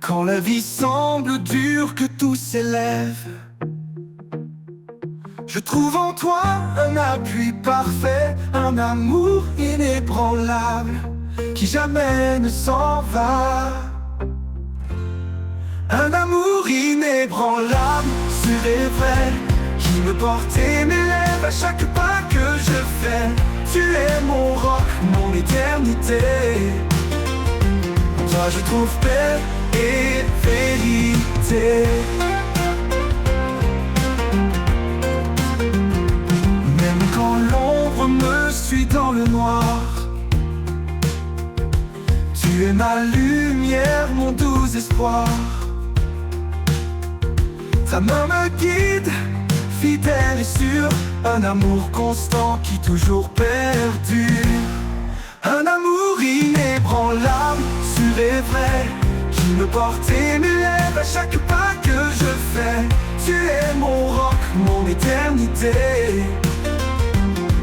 Quand la vie semble dure, que tout s'élève, je trouve en toi un appui parfait, un amour inébranlable qui jamais ne s'en va. Un amour inébranlable, sûr et vrai, qui me porte et m'élève à chaque pas que je fais. Tu es mon roc, mon éternité. En toi je trouve paix et vérité. Même quand l'ombre me suit dans le noir, tu es ma lumière, mon doux espoir. Ta main me guide, fidèle et sûre, un amour constant qui toujours perdure. Un amour inébranlable, sûr et vrai, qui me porte et m'élève à chaque pas que je fais. Tu es mon roc, mon éternité.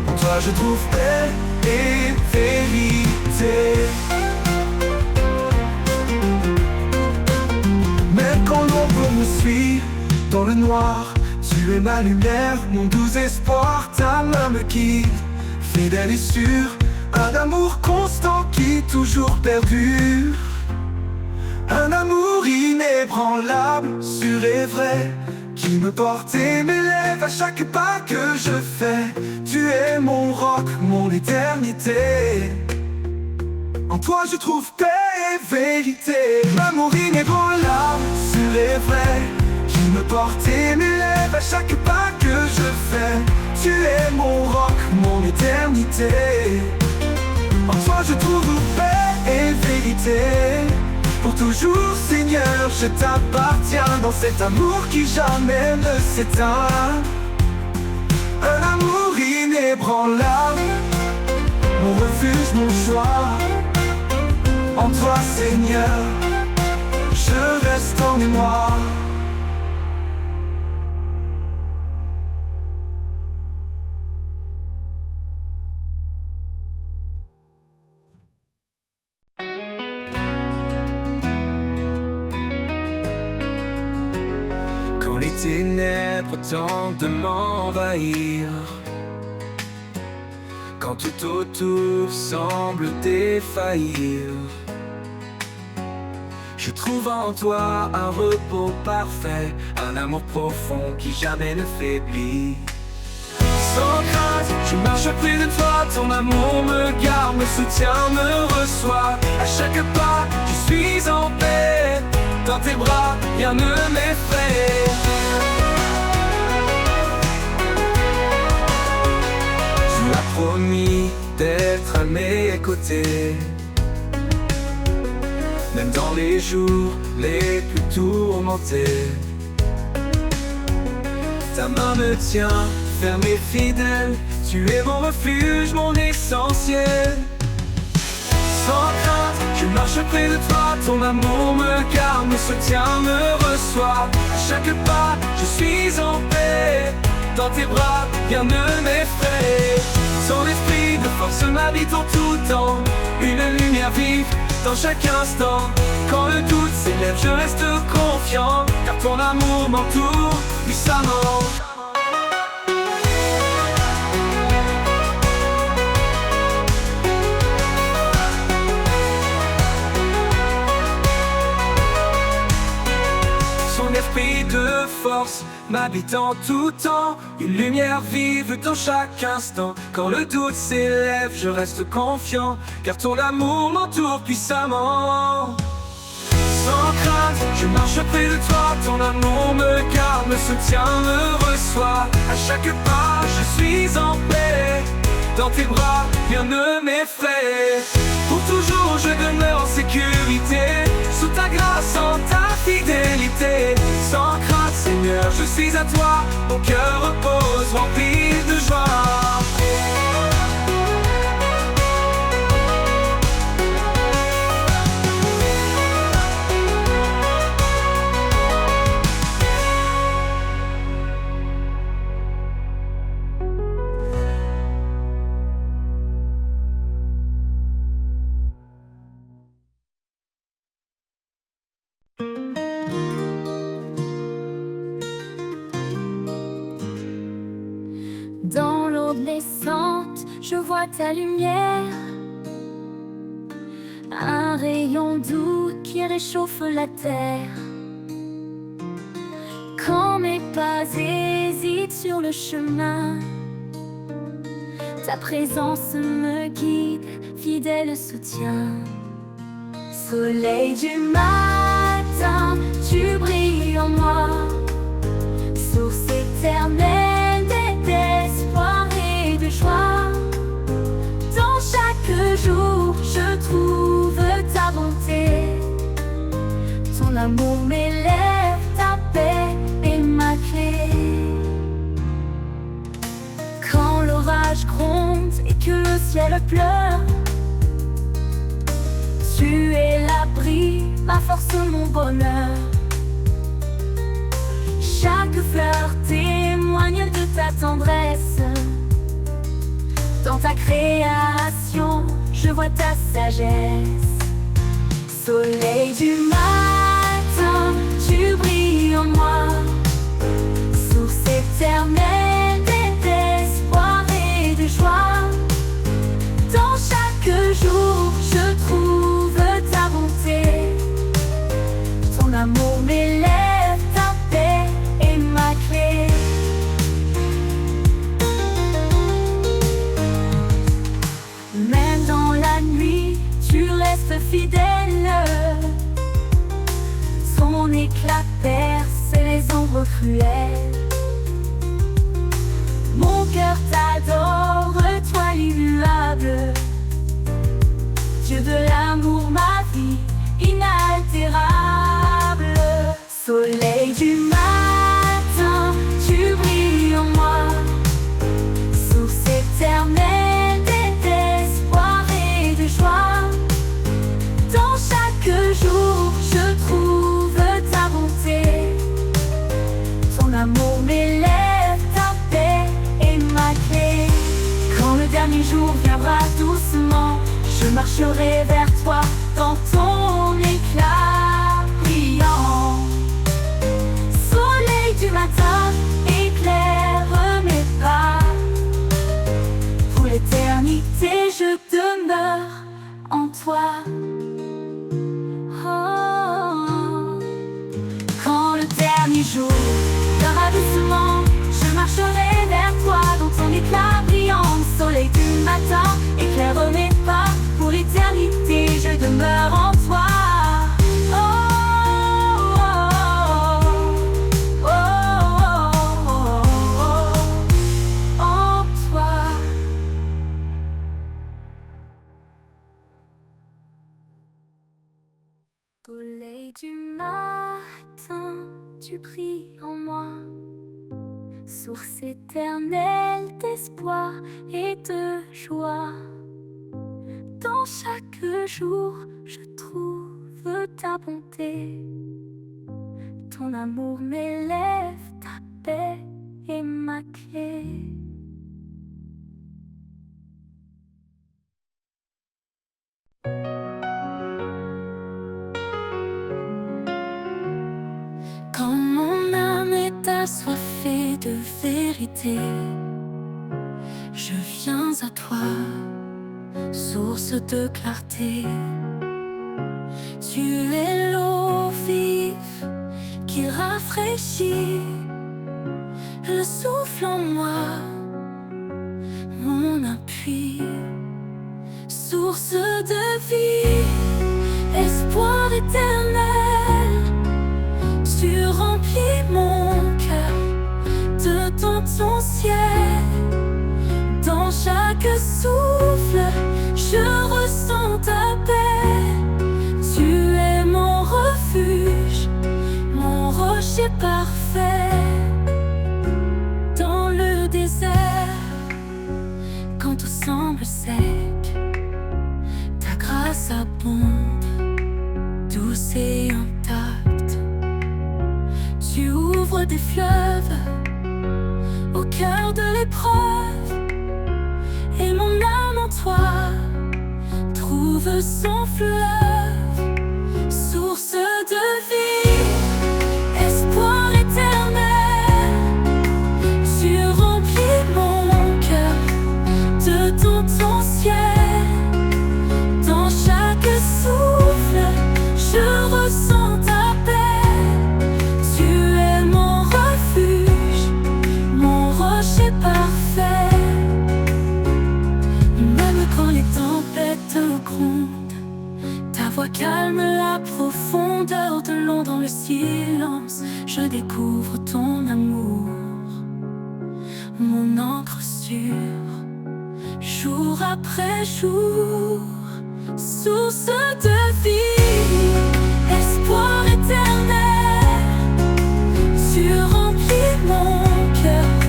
En toi je trouve paix et vérité. Même quand l'ombre me suit dans le noir, tu es ma lumière, mon doux espoir. Ta main me guide, fidèle et sûre, un amour constant qui toujours perdure. Un amour inébranlable, sûr et vrai, qui me porte et m'élève à chaque pas que je fais. Tu es mon roc, mon éternité. En toi je trouve paix et vérité. L'amour inébranlable, sûr et vrai, qui me porte et m'élève à chaque pas que je fais. Tu es mon roc, mon éternité. En toi je trouve paix et vérité. Pour toujours Seigneur je t'appartiens, dans cet amour qui jamais ne s'éteint. Un amour inébranlable, mon refuge, mon choix. En toi Seigneur, je reste en mémoire. Quand les ténèbres tentent de m'envahir, quand tout autour semble défaillir, je trouve en toi un repos parfait, un amour profond qui jamais ne faiblit. Sans crainte, je marche près de toi, ton amour me garde, me soutient, me reçoit. À chaque pas, je suis en paix, dans tes bras, rien ne m'effraie. Tu as promis d'être à mes côtés, même dans les jours les plus tourmentés. Ta main me tient, ferme et fidèle, tu es mon refuge, mon essentiel. Sans crainte, je marche près de toi, ton amour me garde, me soutient, me reçoit. À chaque pas, je suis en paix, dans tes bras, rien ne m'effraie. Ton esprit de force m'habite en tout temps, une lumière vive dans chaque instant. Quand le doute s'élève, je reste confiant, car ton amour m'entoure puissamment. Son esprit de force m'habite en tout temps, une lumière vive dans chaque instant. Quand le doute s'élève, je reste confiant, car ton amour m'entoure puissamment. Sans crainte, je marche près de toi, ton amour me garde, me soutient, me reçoit. À chaque pas, je suis en paix, dans tes bras, rien ne m'effraie. Pour toujours, je demeure en sécurité, sous ta grâce, en ta fidélité. Sans crainte, Seigneur, je suis à toi, mon cœur repose, rempli de joie. incandescente, je vois ta lumière, un rayon doux qui réchauffe la terre. Quand mes pas hésitent sur le chemin, ta présence me guide, fidèle soutien. Soleil du matin, tu brilles en moi, source éternelle d'espoir et de joie. Dans chaque jour, je trouve ta bonté, ton amour m'élève, ta paix est ma clé. Quand l'orage gronde et que le ciel pleure, tu es l'abri, ma force, mon bonheur. Chaque fleur témoigne de ta tendresse. Dans ta création, je vois ta sagesse. Soleil du matin, tu brilles en moi, source éternelle d'espoir et de joie. Dans chaque jour, je trouve ta bonté, ton amour m'élève, ta paix est ma clé. Même dans la nuit, tu restes fidèle, son éclat perce les ombres cruelles. Mon cœur t'adore, toi l'immuable, Dieu de l'amour, ma vie inaltérable. Soleil du matin, tu brilles en moi, source éternelle d'espoir et de joie. Dans chaque jour, je trouve ta bonté, ton amour m'élève, ta paix est ma clé. Quand le dernier jour viendra doucement, je marcherai vers toi dans ton éclat brillant. Soleil du matin, éclaire mes pas. Pour l'éternité, je demeure en toi. Oh. Quand le dernier jour viendra doucement, je marcherai vers toi dans ton éclat brillant. Soleil du matin, éclaire mes pas. Pour l'éternité, je demeure en toi. Oh, oh, oh, oh, oh, en toi. Soleil du matin, tu brilles en moi, source éternelle d'espoir et de joie. Dans chaque jour, je trouve ta bonté, ton amour m'élève, ta paix est ma clé. Quand mon âme est assoiffée de vérité, je viens à toi, source de clarté. Tu es l'eau vive qui rafraîchit, le souffle en moi, mon appui. Source de vie, espoir éternel, tu remplis mon cœur de ton ciel. Dans chaque souffle, je ressens ta paix. Tu es mon refuge, mon rocher parfait. Dans le désert, quand tout semble sec, ta grâce abonde, douce et intacte. Tu ouvres des fleuves au cœur de l'épreuve, et mon âme en toi trouve son fleuve. Source de vie, espoir éternel, tu remplis mon cœur silence, je découvre ton amour, mon encre sûre, jour après jour, source de vie, espoir éternel. Tu remplis mon cœur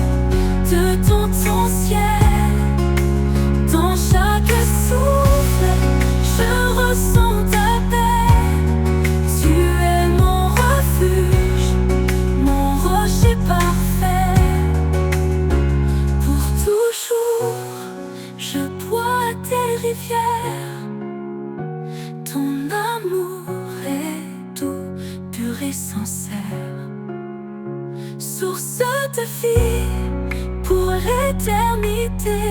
de ton ciel. Dans chaque souffle, je ressens ta paix. Tu es mon refuge, mon rocher parfait. Pour toujours, je bois tes rivières. Ton amour est doux, pur et sincère. Source de vie pour l'éternité.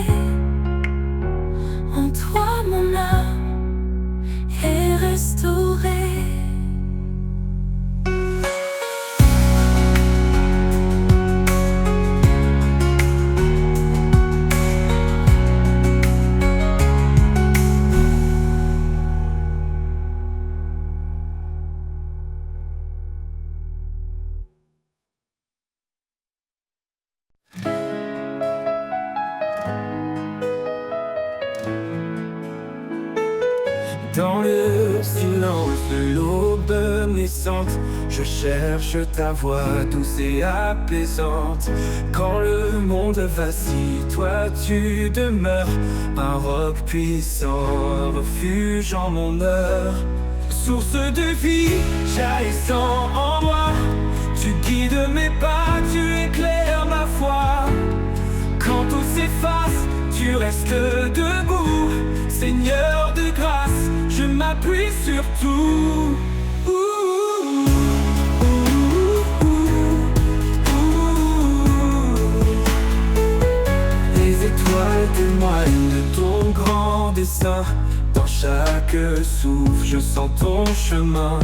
En toi mon âme est restaurée. Dans le silence de l'aube naissante, je cherche ta voix douce et apaisante. Quand le monde vacille, toi tu demeures, un roc puissant, refuge en mon heure. Source de vie, jaillissant en moi, tu guides mes pas, tu éclaires ma foi. Quand tout s'efface, tu restes debout, Seigneur de grâce, je m'appuie sur tout. Les étoiles témoignent de ton grand dessein. Dans chaque souffle, je sens ton chemin.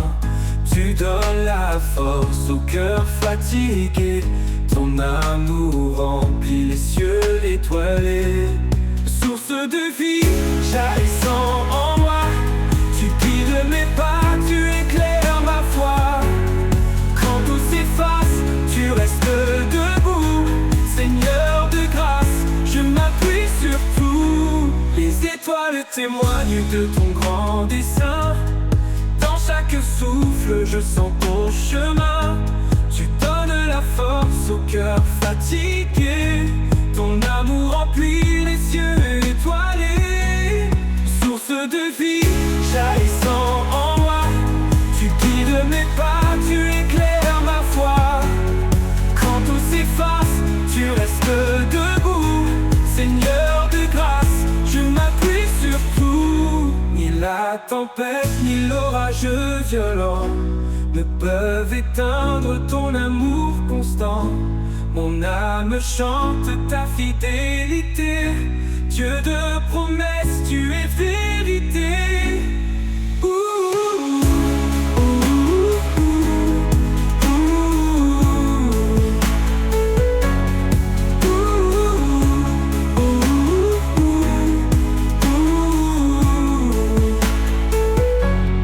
Tu donnes la force au cœur fatigué. Ton amour remplit les cieux étoilés. Source de vie, jaillissant en moi, tu guides mes pas, tu éclaires ma foi. Quand tout s'efface, tu restes debout, Seigneur de grâce, je m'appuie sur tout. Les étoiles témoignent de ton grand dessein. Dans chaque souffle, je sens ton chemin. Tu donnes la force au cœur fatigué. Ton amour remplit les cieux étoilés. Source de vie, jaillissant en moi, tu guides mes pas, tu éclaires ma foi. Quand tout s'efface, tu restes debout, Seigneur de grâce, je m'appuie sur tout. Ni la tempête, ni l'orage violent ne peuvent éteindre ton amour constant. Mon âme chante ta fidélité. Dieu de promesses, tu es vérité.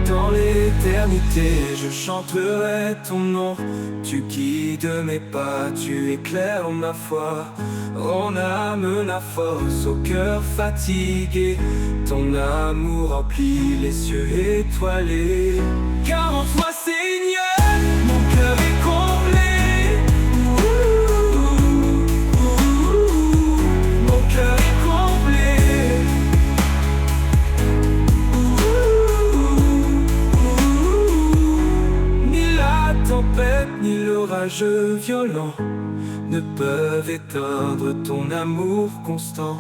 Dans l'éternité, je chanterai ton nom. Tu guides mes pas, tu éclaires ma foi. On âme la force au cœur fatigué. Ton amour remplit les cieux étoilés. Car en toi, Seigneur, mon cœur est comblé. Mon cœur est comblé. Ni la tempête, ni l'orage violent ne peuvent éteindre ton amour constant.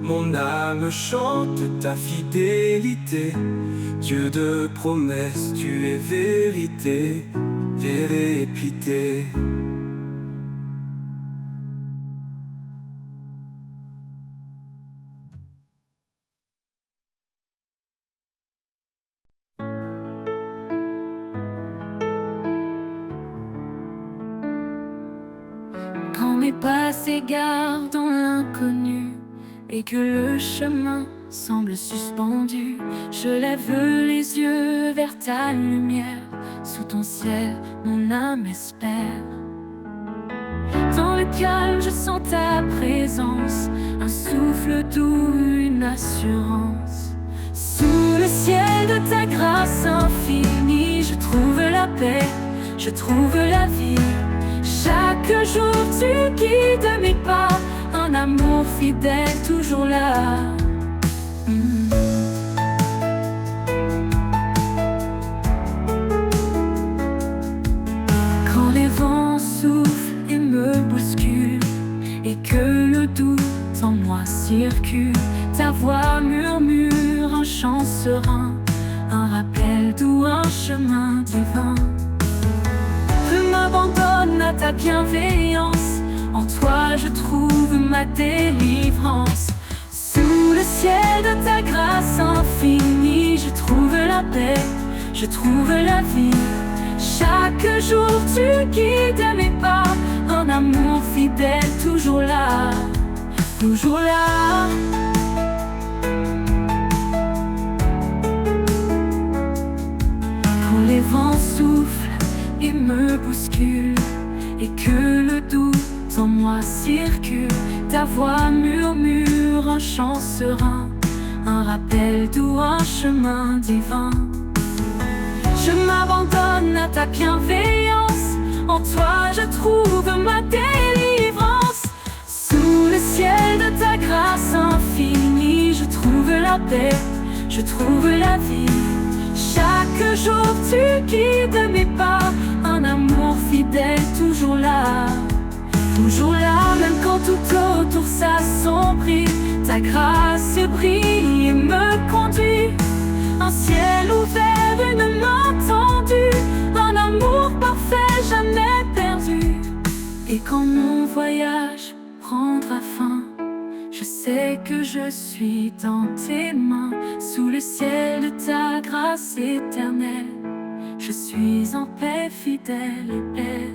Mon âme chante ta fidélité. Dieu de promesses, tu es vérité, vérité. Quand mes pas s'égarent dans l'inconnu et que le chemin semble suspendu. Je lève les yeux vers ta lumière. Sous ton ciel, mon âme espère. Dans le calme, je sens ta présence, un souffle doux, une assurance. Sous le ciel de ta grâce infinie, je trouve la paix, je trouve la vie. Chaque jour tu guides mes pas, un amour fidèle toujours là. Quand les vents soufflent et me bousculent, et que le doute en moi circule, ta voix murmure un chant serein, un rappel doux, un chemin divin. Je m'abandonne à ta bienveillance, en toi je trouve ma délivrance. Sous le ciel de ta grâce infinie, je trouve la paix, je trouve la vie. Chaque jour tu guides mes pas, un amour fidèle toujours là, toujours là. Quand les vents soufflent et me bousculent, et que le doute en moi circule, ta voix murmure un chant serein, un rappel doux, un chemin divin. Je m'abandonne à ta bienveillance, en toi je trouve ma délivrance. Sous le ciel de ta grâce infinie, je trouve la paix, je trouve la vie. Chaque jour tu guides mes pas, un amour fidèle toujours là, toujours là. Même quand tout autour s'assombrit, ta grâce brille et me conduit. Un ciel ouvert, une main tendue, un amour parfait jamais perdu. Et quand mon voyage prendra fin, je sais que je suis dans tes mains. Sous le ciel de ta grâce éternelle, je suis en paix, fidèle et belle.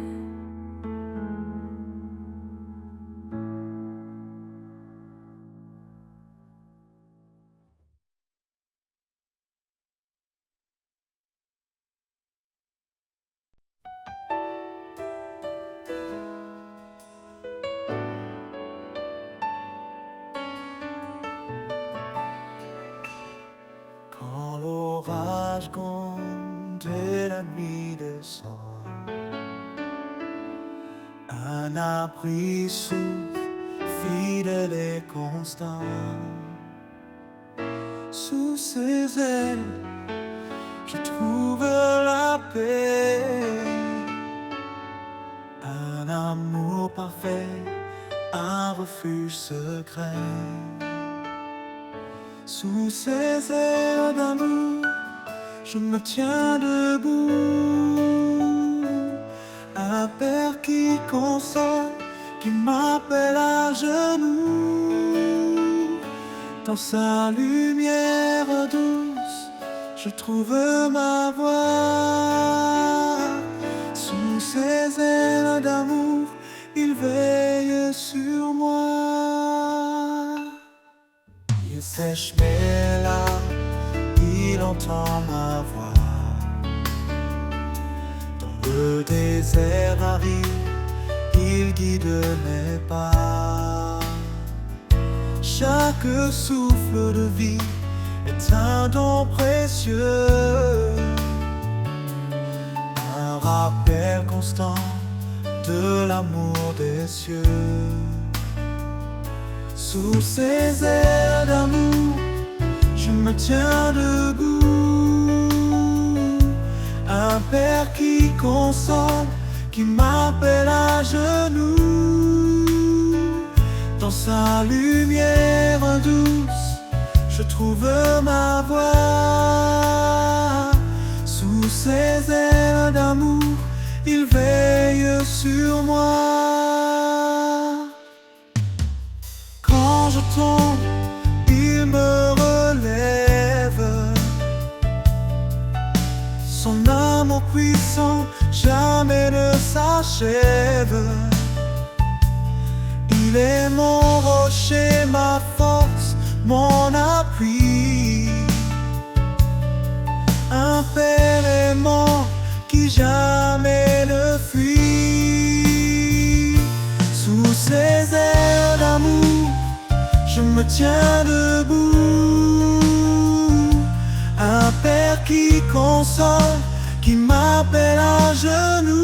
Quand l'orage gronde et la nuit descend, un abri souffle, fidèle et constant. Sous ses ailes, je trouve la paix, un amour parfait, un refuge secret. Sous ces ailes d'amour, je me tiens debout. Un père qui console, qui m'appelle à genoux. Dans sa lumière douce, je trouve ma voie. Sous ses ailes d'amour, il veille sur moi. Il sèche mes larmes, il entend ma voix. Dans le désert aride, il guide mes pas. Chaque souffle de vie est un don précieux, un rappel constant de l'amour des cieux. Sous ces ailes d'amour, je me tiens debout. Un père qui console, qui m'appelle à genoux. Dans sa lumière douce, je trouve ma voie. Sous ses ailes d'amour, il veille sur moi. Quand je tombe, il me relève. Son amour puissant jamais ne s'achève. Il est mon rocher, ma force, mon appui, un père aimant qui jamais ne fuit. Sous ses ailes d'amour, je me tiens debout. Un père qui console, qui m'appelle à genoux.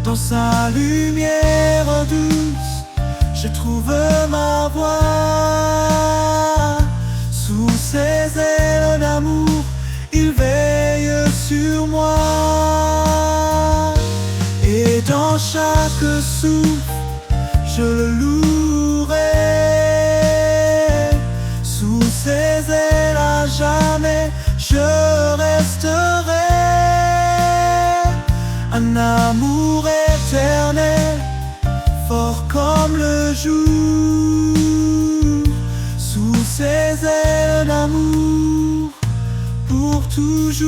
Dans sa lumière douce, je trouve ma voie. Sous ses ailes d'amour, il veille sur moi. Et dans chaque souffle, je le louerai. Sous ses ailes à jamais, je resterai. Un amour éternel, fort comme le jour. Sous ses ailes d'amour, pour toujours.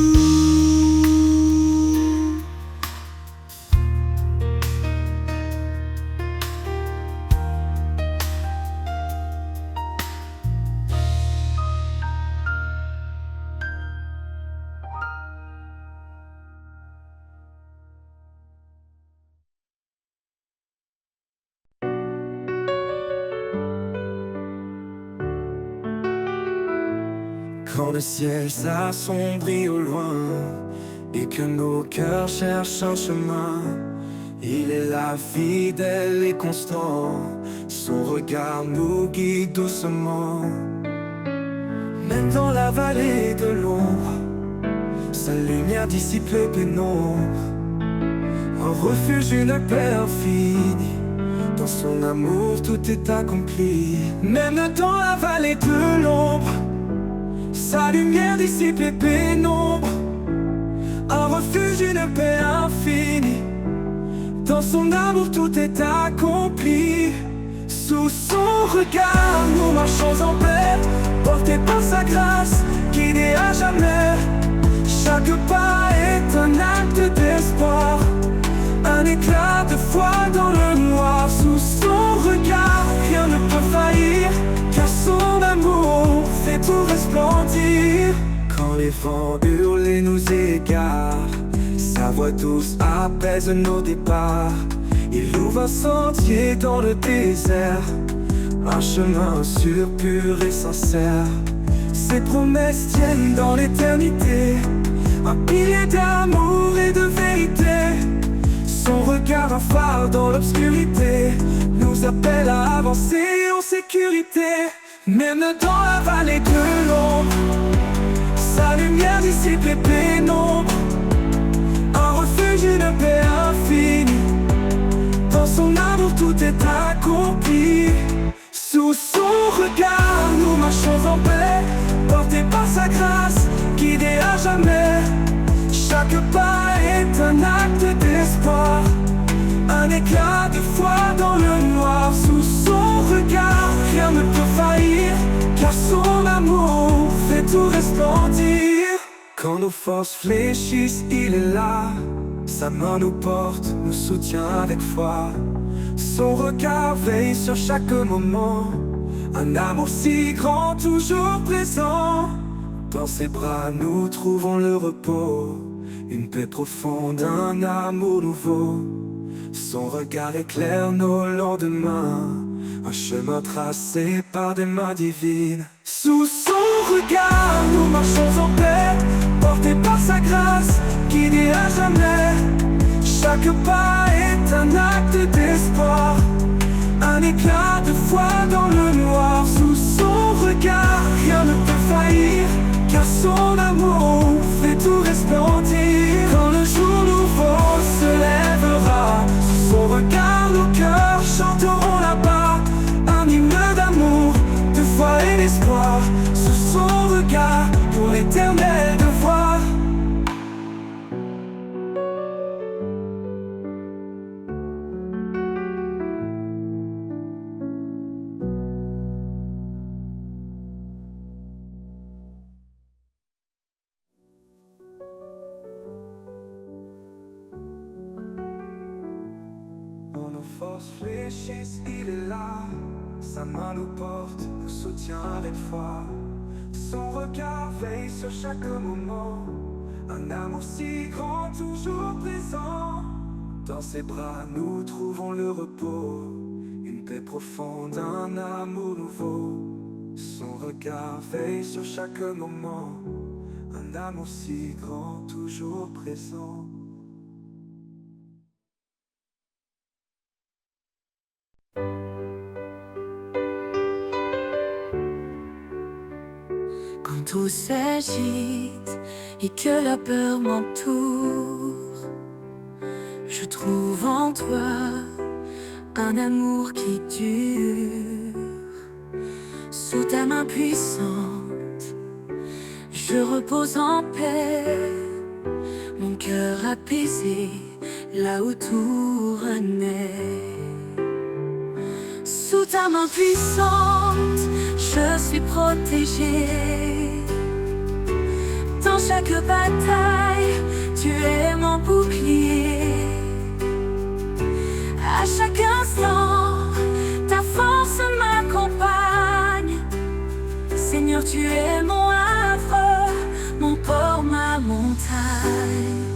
Quand le ciel s'assombrit au loin et que nos cœurs cherchent un chemin, il est là, fidèle et constant. Son regard nous guide doucement. Même dans la vallée de l'ombre, sa lumière dissipe les pénombres. Un refuge, une paix infinie. Dans son amour tout est accompli. Même dans la vallée de l'ombre, sa lumière dissipe les pénombres. Un refuge, une paix infinie. Dans son amour tout est accompli. Sous son regard nous marchons en paix, portés par sa grâce, guidés à jamais. Chaque pas est un acte d'espoir, un éclat de foi dans le noir. Sous son regard rien ne peut faillir, car son amour fait tout resplendir. Quand les vents hurlent et nous égarent, sa voix douce apaise nos départs. Il ouvre un sentier dans le désert, un chemin sûr, pur et sincère. Ses promesses tiennent dans l'éternité, un pilier d'amour et de vérité. Son regard, un phare dans l'obscurité, nous appelle à avancer en sécurité. Même dans la vallée de l'ombre, sa lumière dissipe les pénombres. Un refuge, une paix infinie. Dans son amour tout est accompli. Sous son regard nous marchons en paix, portés par sa grâce, guidés à jamais. Chaque pas est un acte d'espoir, un éclat de foi dans le noir. Sous son regard rien ne peut faillir, car son amour fait tout resplendir. Quand nos forces fléchissent, il est là. Sa main nous porte, nous soutient avec foi. Son regard veille sur chaque moment, un amour si grand, toujours présent. Dans ses bras nous trouvons le repos, une paix profonde, un amour nouveau. Son regard éclaire nos lendemains, un chemin tracé par des mains divines. Sous son regard nous marchons en paix, portés par sa grâce, guidés à jamais. Chaque pas est un acte d'espoir, un éclat de foi dans le noir. Sous son regard rien ne peut faillir, car son amour fait tout resplendir. Quand le jour nouveau se lèvera, sous son regard nos cœurs chanteront là-bas, un hymne d'amour, de foi et d'espoir. Sous son regard pour l'éternel devoir. Quand nos forces fléchissent, il est là. sa main nous porte, nous soutient avec foi. Son regard veille sur chaque moment, un amour si grand, toujours présent. Dans ses bras nous trouvons le repos, une paix profonde, un amour nouveau. Son regard veille sur chaque moment, un amour si grand, toujours présent. Quand tout s'agite et que la peur m'entoure, je trouve en toi un amour qui dure. Sous ta main puissante, je repose en paix, mon cœur apaisé là où tout renaît. Sous ta main puissante, je suis protégée. Dans chaque bataille, tu es mon bouclier. À chaque instant, ta force m'accompagne. Seigneur, tu es mon havre, mon port, ma montagne.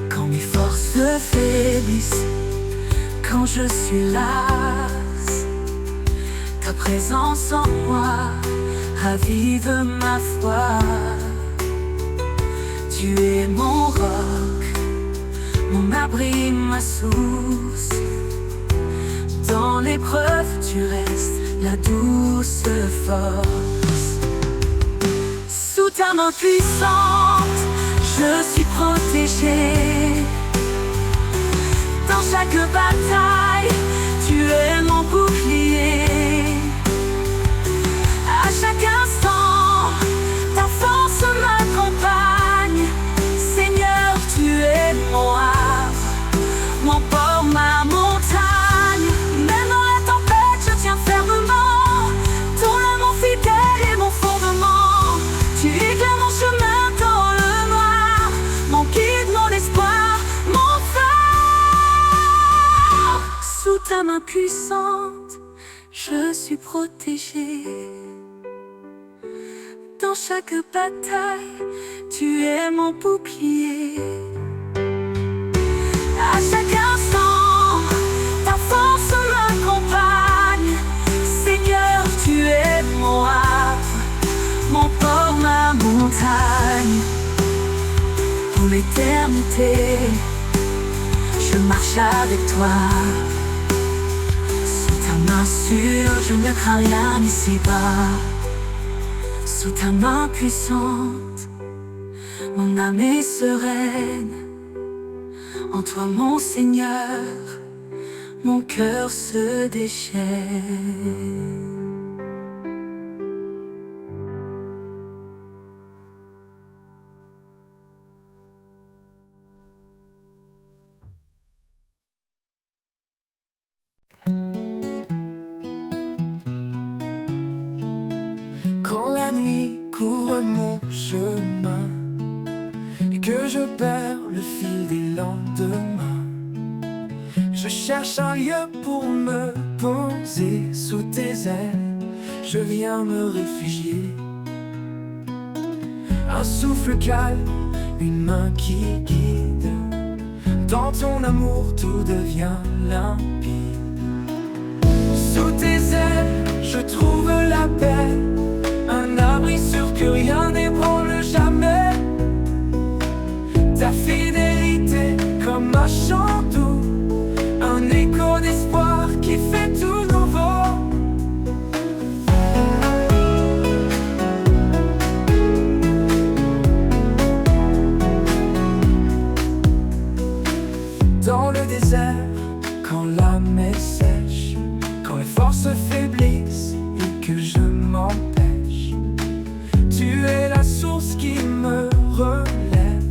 Quand mes forces faiblissent, quand je suis lasse, ta présence en moi ravive ma foi. Tu es mon roc, mon abri, ma source. Dans l'épreuve, tu restes la douce force. Sous ta main puissante, je suis protégée. Dans chaque bataille, tu es mon bouclier. À chaque instant, ta force m'accompagne. Seigneur, tu es mon havre, mon port, ma montagne. Même dans la tempête, je tiens fermement. Ton amour fidèle est mon fondement. Tu éclaires mon chemin dans le noir, mon guide, mon espoir, mon phare. Sous ta main puissante, je suis protégée. Dans chaque bataille, tu es mon bouclier. À chaque instant, ta force m'accompagne. Seigneur, tu es mon havre, mon port, ma montagne. Pour l'éternité, je marche avec toi. Sous ta main sûre, je ne crains rien ici-bas. Sous ta main puissante, mon âme est sereine. En toi, mon Seigneur, mon cœur se déchaîne. Quand la nuit couvre mon chemin et que je perds le fil des lendemains, je cherche un lieu pour me poser sous tes ailes. Je viens me réfugier. Un souffle calme, une main qui guide. Dans ton amour, tout devient limpide. Sous tes ailes, je trouve la paix. Un abri sûr que rien n'ébranle jamais. Ta fidélité comme un chant doux, un écho d'espoir qui fait tout nouveau. Dans le désert, quand l'âme est sèche, quand les forces faiblissent et que je m'empêche, tu es la source qui me relève,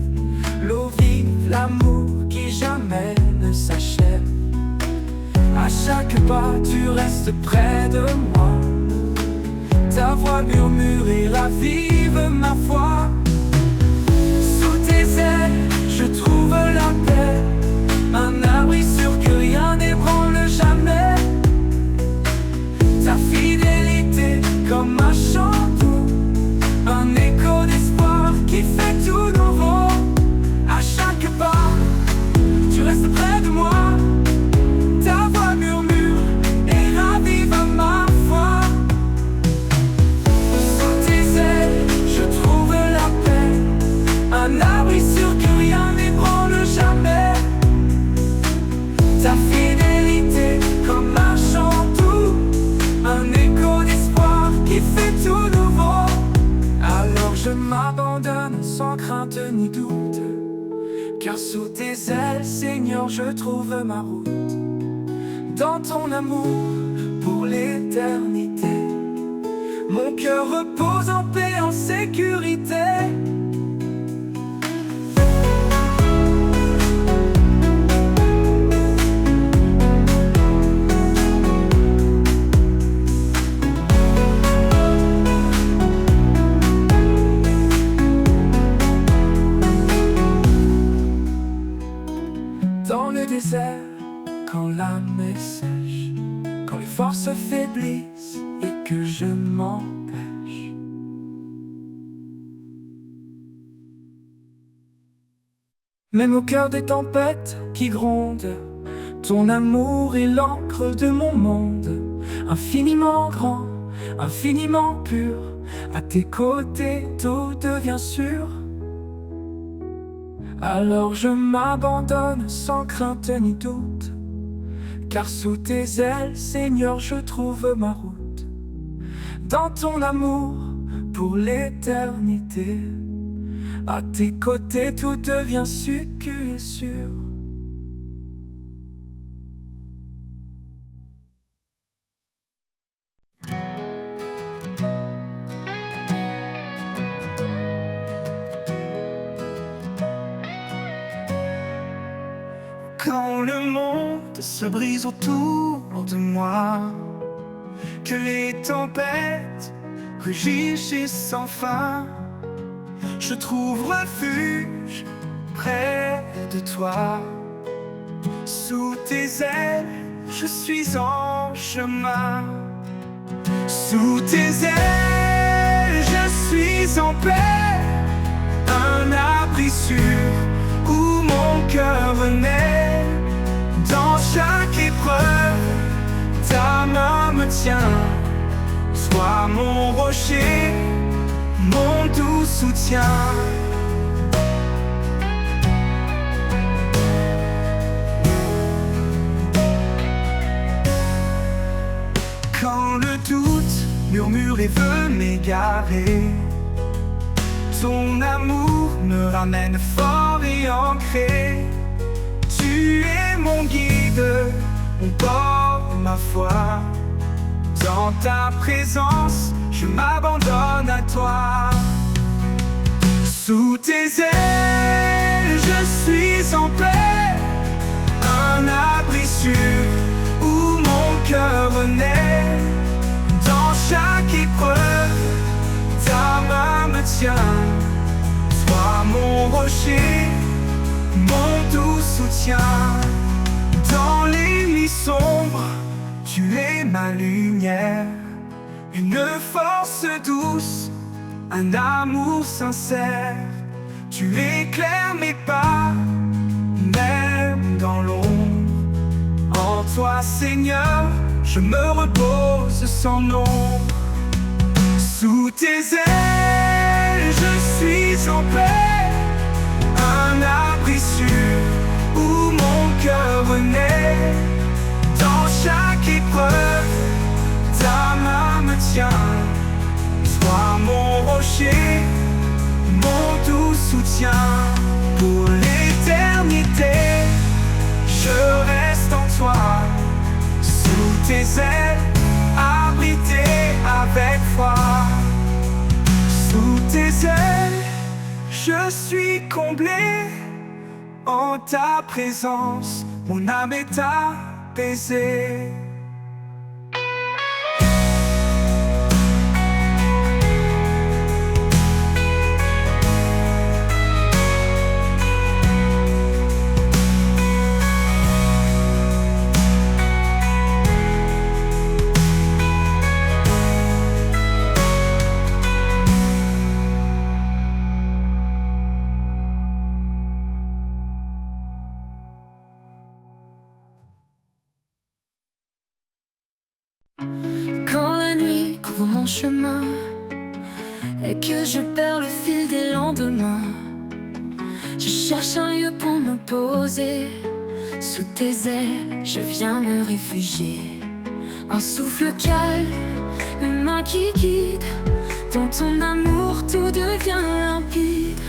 l'eau vive, l'amour qui jamais ne s'achève. À chaque pas, tu restes près de moi. Ta voix murmure et ravive ma foi. Sous tes ailes, je trouve la paix. Un abri sûr que rien n'ébranle jamais. ni doute, car sous tes ailes, Seigneur, je trouve ma route. Dans ton amour pour l'éternité, mon cœur repose en paix, en sécurité. Dans le désert, quand l'âme est sèche, quand les forces faiblissent et que je m'empêche, même au cœur des tempêtes qui grondent, ton amour est l'encre de mon monde. Infiniment grand, infiniment pur, à tes côtés tout devient sûr. Alors je m'abandonne sans crainte ni doute, car sous tes ailes, Seigneur, je trouve ma route. Dans ton amour pour l'éternité, à tes côtés tout devient sûr et sûr. Quand le monde se brise autour de moi, que les tempêtes rugissent sans fin, je trouve refuge près de toi. Sous tes ailes, je suis en chemin. Sous tes ailes, je suis en paix, un abri sûr où mon cœur naît. Dans chaque épreuve, ta main me tient. Sois mon rocher, mon doux soutien. Quand le doute murmure et veut m'égarer, ton amour me ramène fort et ancré. Tu es mon guide, mon port, ma foi. Dans ta présence, je m'abandonne à toi. Sous tes ailes, je suis en paix, un abri sûr où mon cœur naît. Dans chaque épreuve, ta main me tient. Sois mon rocher, mon doux soutien. Dans les nuits sombres, tu es ma lumière, une force douce, un amour sincère. Tu éclaires mes pas, même dans l'ombre. En toi, Seigneur, je me repose sans nombre. Sous tes ailes, je suis en paix, un abri sûr où mon cœur naît. Dans chaque épreuve, ta main me tient. Sois mon rocher, mon doux soutien. Pour l'éternité, je reste en toi. Sous tes ailes, abrité avec foi. Sous tes ailes, je suis comblé. En ta présence, mon âme est apaisée. Quand la nuit couvre mon chemin et que je perds le fil des lendemains, je cherche un lieu pour me poser. Sous tes ailes, je viens me réfugier. Un souffle calme, une main qui guide. Dans ton amour, tout devient limpide.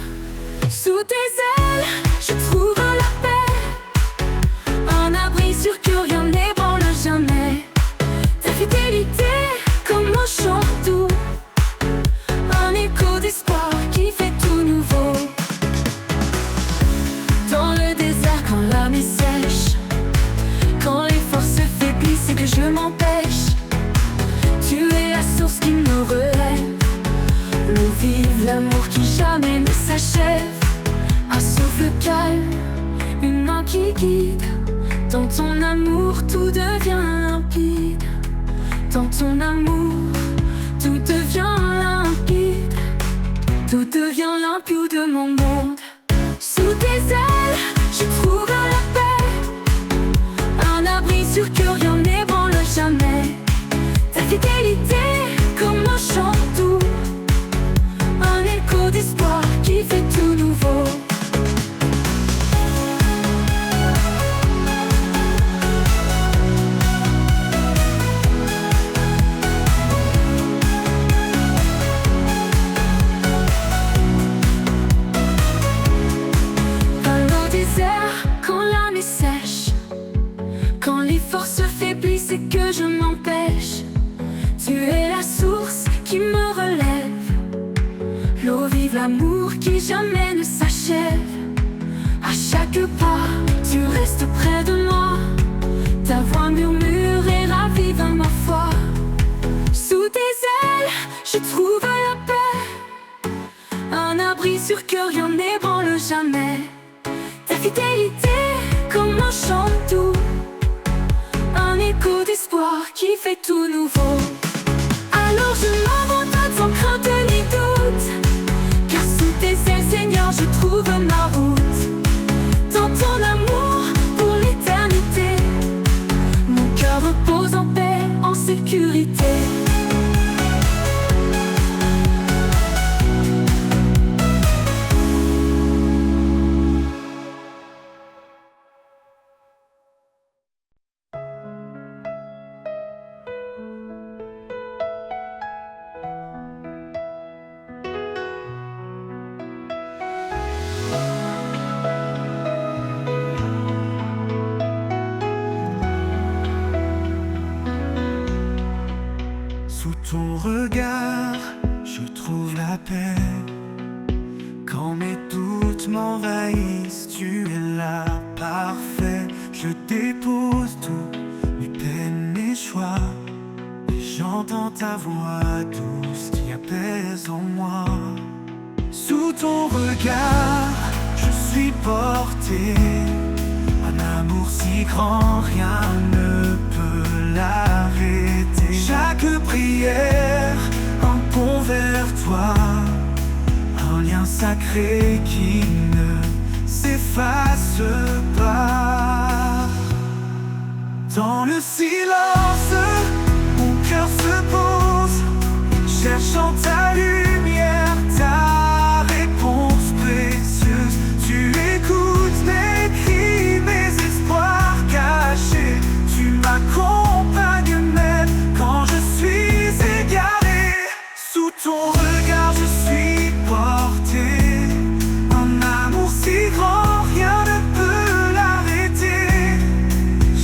Sous tes ailes, je trouve la paix, un abri sûr que rien n'ébranle jamais. Ta fidélité comme un chant doux, un écho d'espoir qui fait tout nouveau. Dans le désert quand l'âme est sèche, quand les forces faiblissent et que je m'empêche, tu es la source qui me relève, l'eau vive, l'amour qui jamais ne s'achève. Un souffle calme, une main qui guide. Dans ton amour tout devient limpide. Dans ton amour tout devient limpide. Tout devient limpide de mon monde. Sous tes ailes, je trouve la paix, un abri sûr que rien n'ébranle jamais. Ta fidélité comme un chant doux, un écho d'espoir qui fait tout nouveau. Dans le désert, quand l'âme est sèche, quand les forces faiblissent et que je m'empêche, tu es la source qui me relève, l'eau vive, l'amour qui jamais ne s'achève. À chaque pas, tu restes près de moi, ta voix murmure et ravive ma foi. Sous tes ailes, je trouve la paix, un abri sûr que rien n'ébranle jamais. Ta fidélité comme un chant doux, un écho d'espoir qui fait tout nouveau. Alors je m'abandonne sans crainte ni doute, car sous tes ailes, Seigneur, je trouve ma route. Dans ton amour pour l'éternité, mon cœur repose en paix, en sécurité. Sous ton regard, je trouve la paix. Quand mes doutes m'envahissent, tu es là, parfait. Je dépose tout, mes peines, mes choix, et j'entends ta voix douce qui apaise en moi. Sous ton regard, je suis porté, un amour si grand, rien ne peut l'arrêter. Chaque prière, un pont vers toi, un lien sacré qui ne s'efface pas. Dans le silence, mon cœur se pose, cherchant ta lumière, ta réponse précieuse. Tu écoutes mes cris, mes espoirs cachés. Tu m'accompagnes même quand je suis égaré. Sous ton regard, je suis porté, un amour si grand, rien ne peut l'arrêter.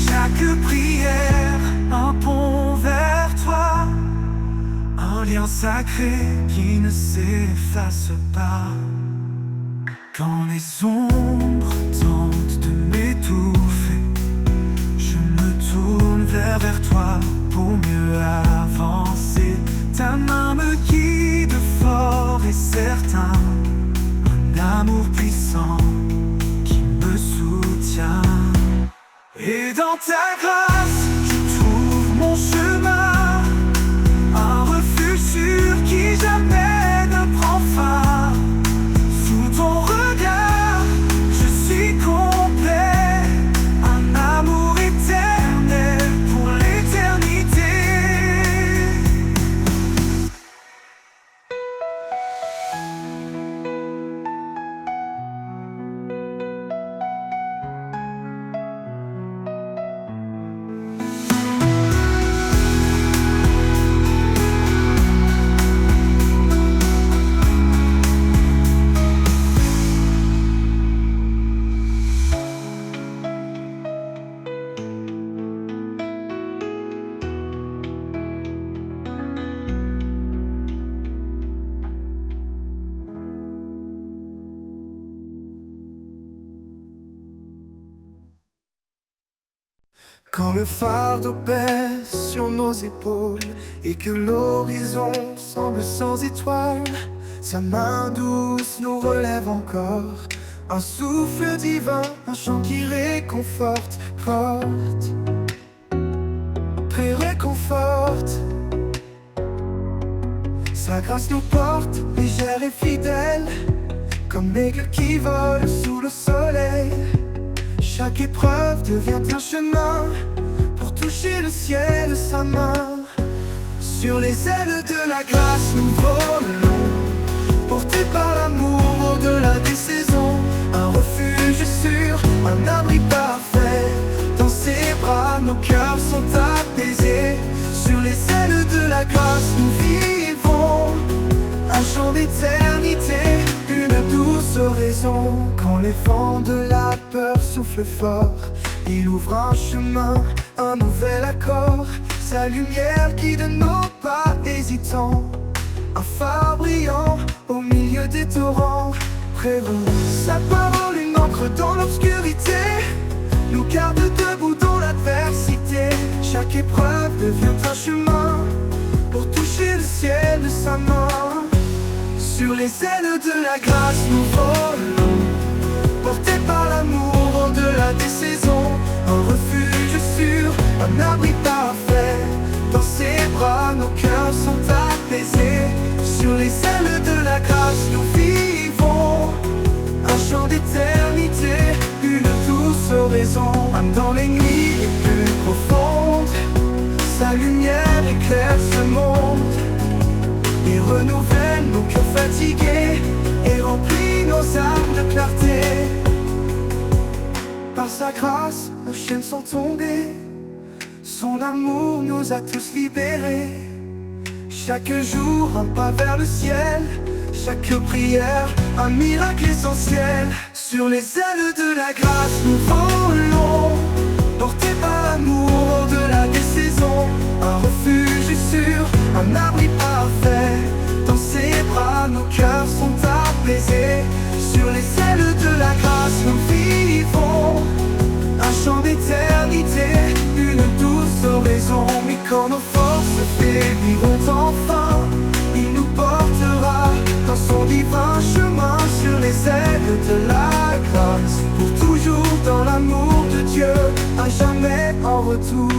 Chaque prière, un pont vers toi, un lien sacré qui ne s'efface pas. Quand les ombres tentent de m'étouffer, je me tourne vers toi pour mieux avancer. Ta main me guide fort et certain, un amour puissant qui me soutient. Et dans ta grâce, je trouve mon chemin, un refuge sûr qui jamais ne prend fin. Sous ton regard, je suis complet, un amour éternel pour l'éternité. Quand le fardeau pèse sur nos épaules et que l'horizon semble sans étoiles, sa main douce nous relève encore. Un souffle divin, un chant qui réconforte, réconforte. Sa grâce nous porte, légère et fidèle, comme l'aigle qui vole sous le soleil. Chaque épreuve devient un chemin pour toucher le ciel de sa main. Sur les ailes de la grâce nous volons, portés par l'amour au-delà des saisons. Un refuge sûr, un abri parfait. Dans ses bras nos cœurs sont apaisés. Sur les ailes de la grâce nous vivons un chant d'éternité, une douce oraison. Quand les vents de la peur soufflent fort, il ouvre un chemin, un nouvel accord. Sa lumière guide nos pas hésitants, un phare brillant au milieu des torrents. Prévent sa parole, une encre dans l'obscurité, nous garde debout dans l'adversité. Chaque épreuve devient un chemin pour toucher le ciel de sa main. Sur les ailes de la grâce nous volons, portés par l'amour au-delà des saisons. Un refuge sûr, un abri parfait. Dans ses bras nos cœurs sont apaisés. Sur les ailes de la grâce nous vivons un chant d'éternité, une douce oraison. Même dans les nuits les plus profondes, sa lumière éclaire ce monde et renouvelle nos cœurs fatigués et remplit nos âmes de clarté. Par sa grâce, nos chaînes sont tombées, son amour nous a tous libérés. Chaque jour, un pas vers le ciel, chaque prière, un miracle essentiel. Sur les ailes de la grâce, nous volons, portés par l'amour au-delà des saisons. Un refuge sûr, un abri parfait. Dans ses bras, nos cœurs sont apaisés. Sur les ailes de la grâce, nous vivons un chant d'éternité, une douce oraison. Mais quand nos forces faibliront enfin, il nous portera dans son divin chemin. Sur les ailes de la grâce, pour toujours dans l'amour de Dieu, à jamais en retour.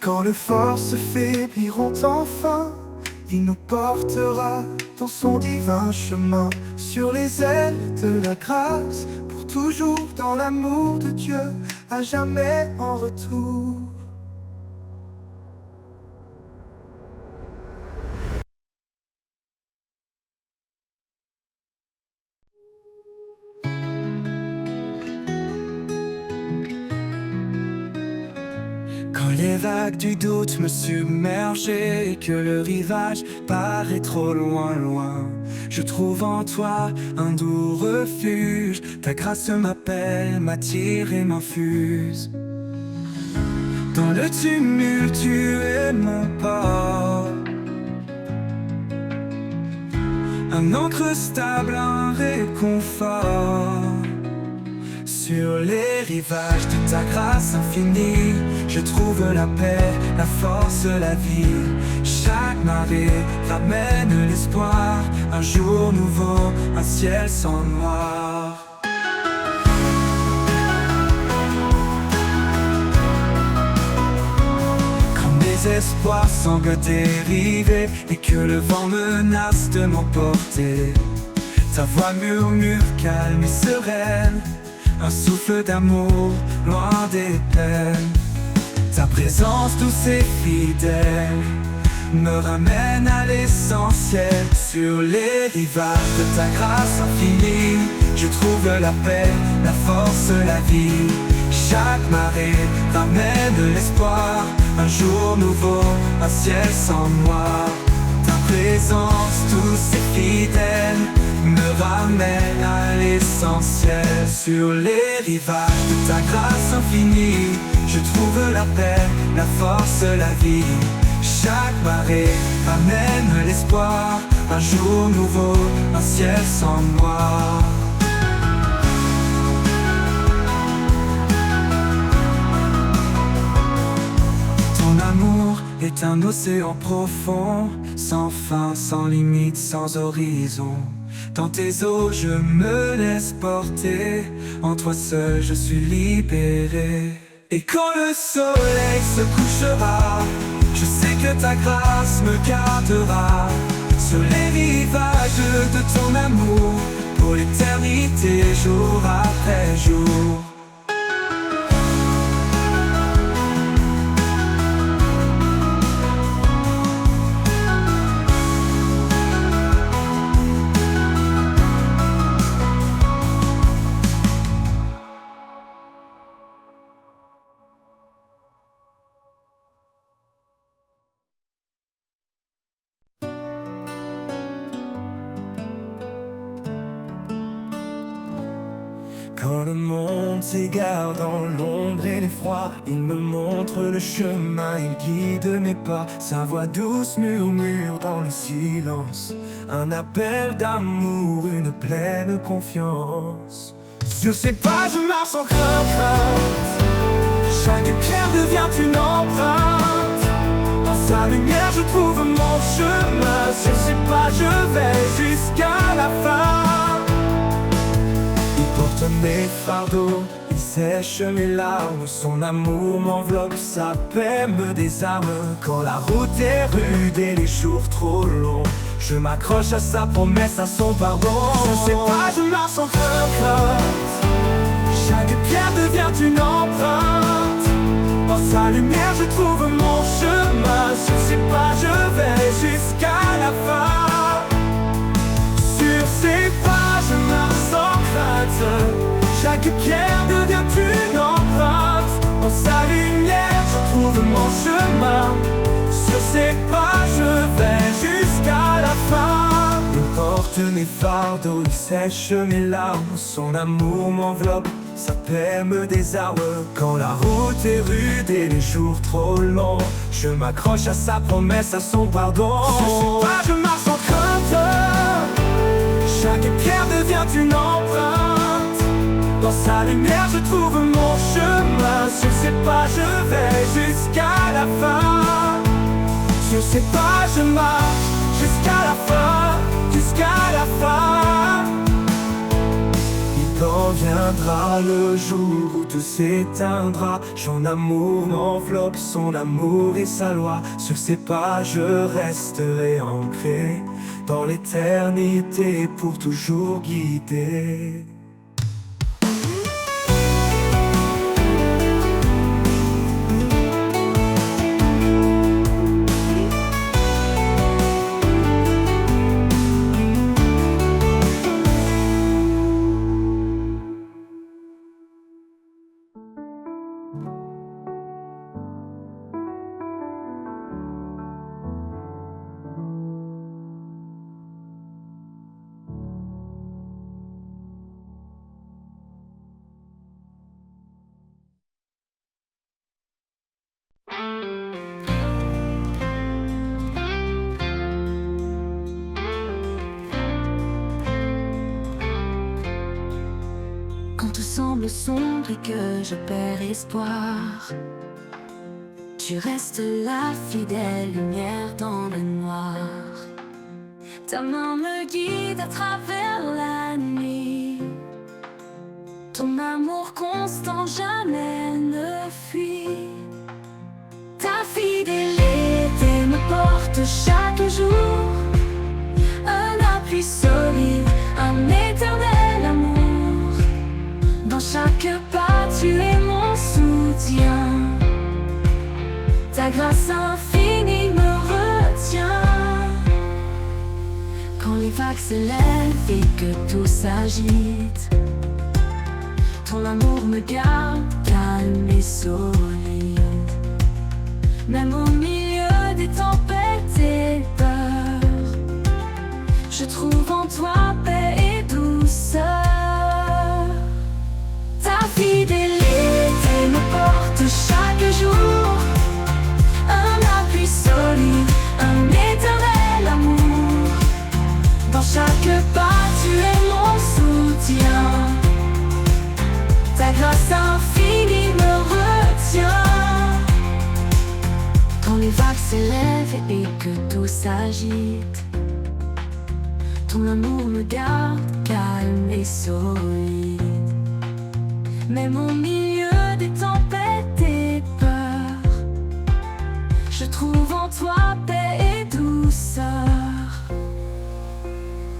Quand les forces faibliront enfin, il nous portera dans son divin chemin. Sur les ailes de la grâce, pour toujours dans l'amour de Dieu, à jamais en retour. Quand les vagues du doute me submergeaient et que le rivage paraît trop loin, loin, je trouve en toi un doux refuge. Ta grâce m'appelle, m'attire et m'infuse. Dans le tumulte, tu es mon port, un ancre stable, un réconfort. Sur les rivages de ta grâce infinie, je trouve la paix, la force, la vie. Chaque marée ramène l'espoir, un jour nouveau, un ciel sans noir. Quand mes espoirs semblent dériver et que le vent menace de m'emporter, ta voix murmure calme et sereine, un souffle d'amour loin des peines. Ta présence douce et fidèle me ramène à l'essentiel. Sur les rivages de ta grâce infinie, je trouve la paix, la force, la vie. Chaque marée ramène l'espoir, un jour nouveau, un ciel sans noir. Ta présence douce et fidèle me ramène à l'essentiel. l'essentiel. Sur les rivages de ta grâce infinie, je trouve la paix, la force, la vie. Chaque marée amène l'espoir, un jour nouveau, un ciel sans moi. Ton amour est un océan profond, sans fin, sans limite, sans horizon. Dans tes eaux je me laisse porter, en toi seul je suis libéré. Et quand le soleil se couchera, je sais que ta grâce me gardera sur les rivages de ton amour, pour l'éternité, jour après jour. Quand le monde s'égare dans l'ombre et l'effroi, il me montre le chemin, il guide mes pas. Sa voix douce murmure dans le silence, un appel d'amour, une pleine confiance. Sur ces pas je marche sans crainte, chaque pierre devient une empreinte. Dans sa lumière je trouve mon chemin, sur ces pas je vais jusqu'à la fin. Porte mes fardeaux, il sèche mes larmes. Son amour m'enveloppe, sa paix me désarme. Quand la route est rude et les jours trop longs, je m'accroche à sa promesse, à son pardon. Je sais pas, je marche sans crainte, chaque pierre devient une empreinte. Dans sa lumière je trouve mon chemin, sur ses pas je vais jusqu'à la fin. Sur ses pas je marche sans crainte, chaque pierre devient une empreinte. Dans sa lumière je trouve mon chemin, sur ses pas je vais jusqu'à la fin. Il porte mes fardeaux, il sèche mes larmes. Son amour m'enveloppe, sa paix me désarme. Quand la route est rude et les jours trop longs, je m'accroche à sa promesse, à son pardon. Sur ses pas je marche sans crainte, chaque pierre devient une empreinte. Dans sa lumière je trouve mon chemin, sur ses pas je vais jusqu'à la fin. Sur ses pas je marche jusqu'à la fin, jusqu'à la fin. Il en viendra le jour où tout s'éteindra. Son amour m'enveloppe, son amour et sa loi. Sur ses pas je resterai ancré dans l'éternité, pour toujours guider. Quand tout semble sombre et que je perds espoir, tu restes la fidèle lumière dans le noir. Ta main me guide à travers la nuit. Ton amour constant jamais ne fuit. Ta fidélité me porte chaque jour, un appui solide, un éternel amour. Dans chaque pas tu es mon soutien, ta grâce infinie me retient. Quand les vagues se lèvent et que tout s'agite, ton amour me garde calme et solide. Même au milieu des tempêtes et peurs, je trouve en toi paix et douceur. chaque pas, tu es mon soutien. Ta grâce infinie me retient. Quand les vagues s'élèvent et que tout s'agite, ton amour me garde calme et solide. Même au milieu des tempêtes et peurs, je trouve en toi paix et douceur.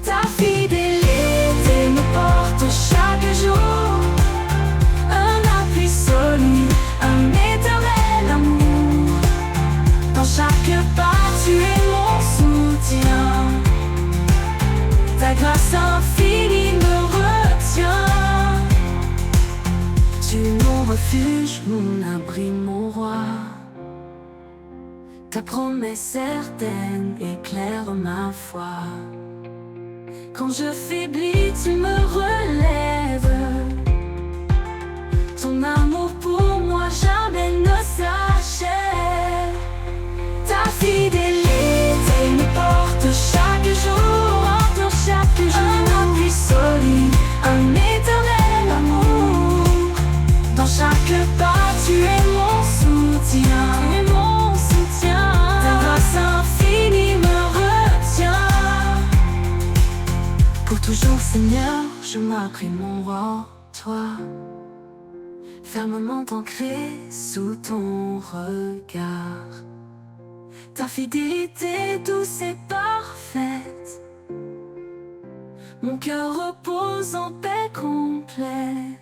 Ta fidélité me porte chaque jour, un appui solide, un éternel amour. Dans chaque pas, tu es mon soutien. Ta grâce infinie me retient. Tu es mon refuge, mon abri, mon roi. Ta promesse certaine éclaire ma foi. Quand je faiblis, tu me relèves. Ton amour pour moi jamais ne s'achève. Ta fidélité me porte chaque jour, dans chaque jour. Un appui solide, un éternel amour. Dans chaque pas, tu es mon soutien. Tu es mon soutien. Ta grâce infinie me retient. Pour toujours, Seigneur, je m'apprie mon roi, toi, fermement ancré sous ton regard. Ta fidélité douce et parfaite, mon cœur repose en paix complète.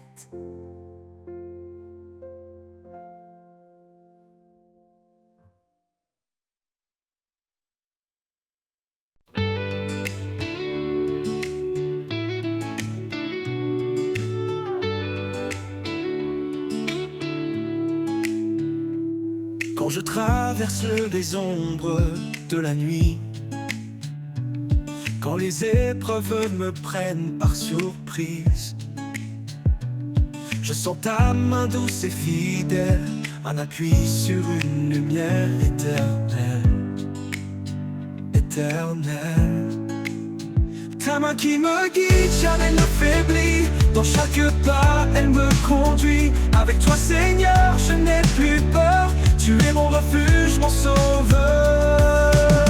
Quand je traverse les ombres de la nuit, quand les épreuves me prennent par surprise, je sens ta main douce et fidèle, un appui sur une lumière éternelle, éternelle. Ta main qui me guide, jamais ne faiblit. Dans chaque pas, elle me conduit. Avec toi, Seigneur, je n'ai plus peur. Tu es mon refuge, mon sauveur.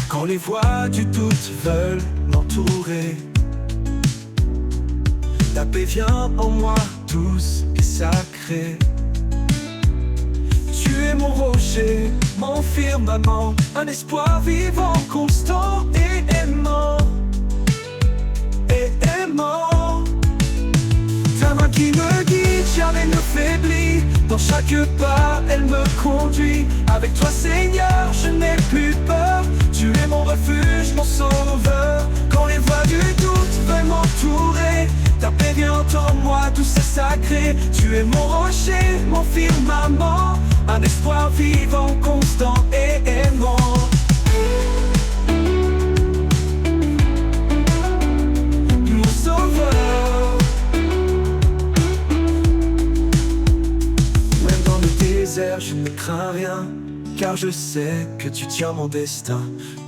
Quand les voix du doute veulent m'entourer, ta paix vient en moi, douce et sacrée. Tu es mon rocher, mon firmament, un espoir vivant, constant et aimant, et aimant. Ta main qui me guide, jamais ne faiblit. Dans chaque pas, elle me conduit. Avec toi, Seigneur, je n'ai plus peur. Tu es mon refuge, mon sauveur. Quand les voix du doute veulent m'entourer, ta paix vient en moi, douce et sacrée. Tu es mon rocher, mon firmament, un espoir vivant, constant et aimant. Mon sauveur. Même dans le désert, je ne crains rien, car je sais que tu tiens mon destin.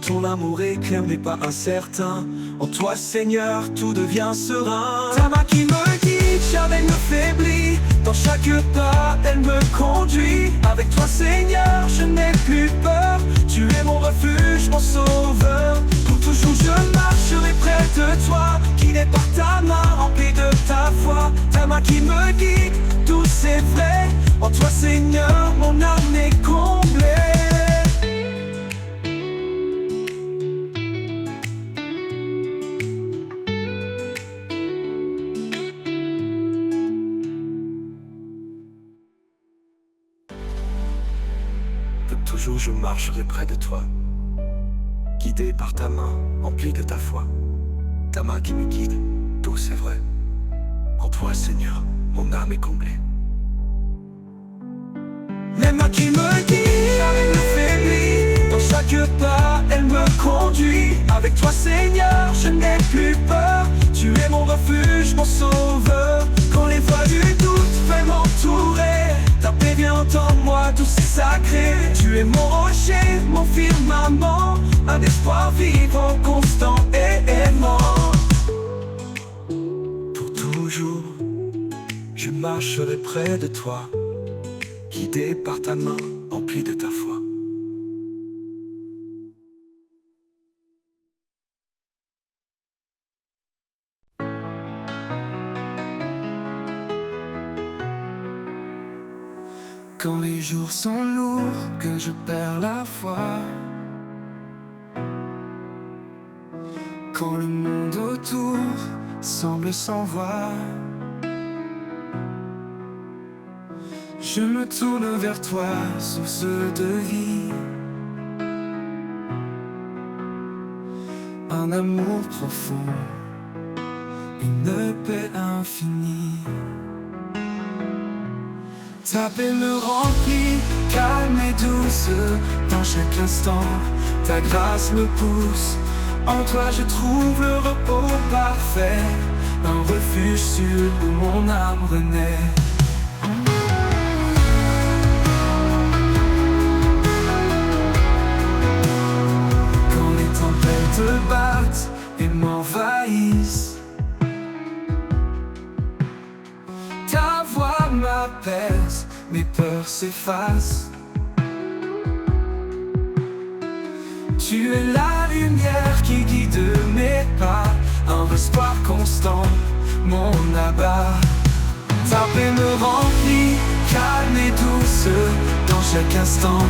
Ton amour éclaire mais pas incertain. En toi, Seigneur, tout devient serein. Ta main qui me guide, jamais ne faiblit. Dans chaque pas, elle me conduit. Avec toi, Seigneur, je n'ai plus peur. Tu es mon refuge, mon sauveur. Pour toujours, je marcherai près de toi, guidé par ta main, remplie de ta foi. Ta main qui me guide, douce et vraie. En toi, Seigneur, mon âme est comblée. Toujours je marcherai près de toi, guidé par ta main, emplie de ta foi. Ta main qui me guide, douce et vraie. En toi, Seigneur, mon âme est comblée. Les mains qui me guident, jamais ne faiblit. Dans chaque pas, elle me conduit. Avec toi, Seigneur, je n'ai plus peur. Tu es mon refuge, mon sauveur. Quand les voix du doute veulent sacré. Tu es mon rocher, mon firmament, un espoir vivant, constant et aimant. Pour toujours, je marcherai près de toi, guidé par ta main, emplie de ta foi. Quand les jours sont lourds, que je perds la foi, quand le monde autour semble sans voix, je me tourne vers toi, source de vie. Un amour profond, une paix infinie. Ta paix me remplit, calme et douce. Dans chaque instant, ta grâce me pousse. En toi je trouve le repos parfait, un refuge sûr où mon âme renaît. Quand les tempêtes battent et m'envahissent, ta voix m'apaise, mes peurs s'effacent. Tu es la lumière qui guide mes pas, un espoir constant, mon abat. Ta paix me remplit, calme et douce. Dans chaque instant,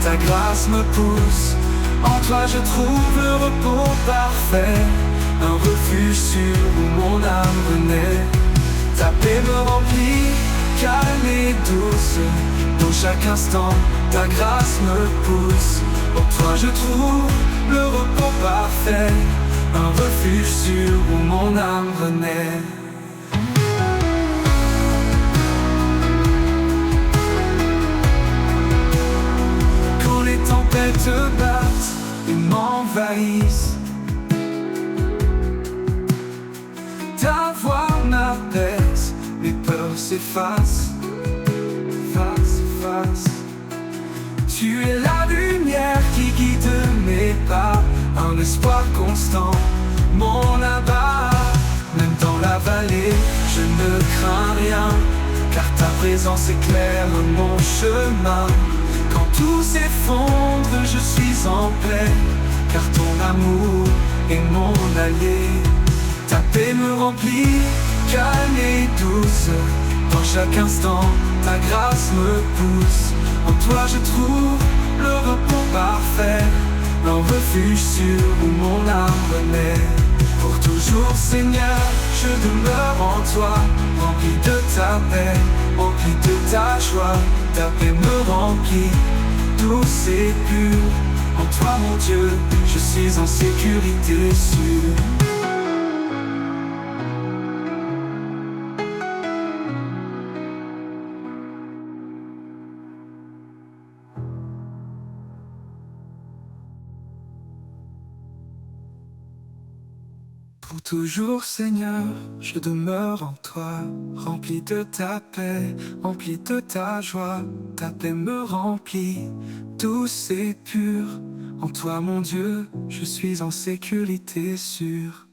ta grâce me pousse. En toi je trouve le repos parfait, un refuge sûr où mon âme renaît. Ta paix me remplit, calme et douce. Dans chaque instant, ta grâce me pousse. En toi je trouve le repos parfait, un refuge sûr où mon âme renaît. Quand les tempêtes battent et m'envahissent, ta voix m'apaise, mes peurs s'effacent, face à face. Tu es la lumière qui guide mes pas, un espoir constant, mon abat. Même dans la vallée, je ne crains rien, car ta présence éclaire mon chemin. Quand tout s'effondre, je suis en paix, car ton amour est mon allié. Ta paix me remplit, calme et douce. Dans chaque instant, ta grâce me pousse. En toi je trouve le repos parfait, un refuge sûr où mon âme renaît. Pour toujours Seigneur, je demeure en toi, rempli de ta paix, rempli de ta joie. Ta paix me remplit, douce et pure. En toi mon Dieu, je suis en sécurité sûre. Pour toujours Seigneur, je demeure en toi, rempli de ta paix, rempli de ta joie. Ta paix me remplit, douce et pure. En toi mon Dieu, je suis en sécurité sûre.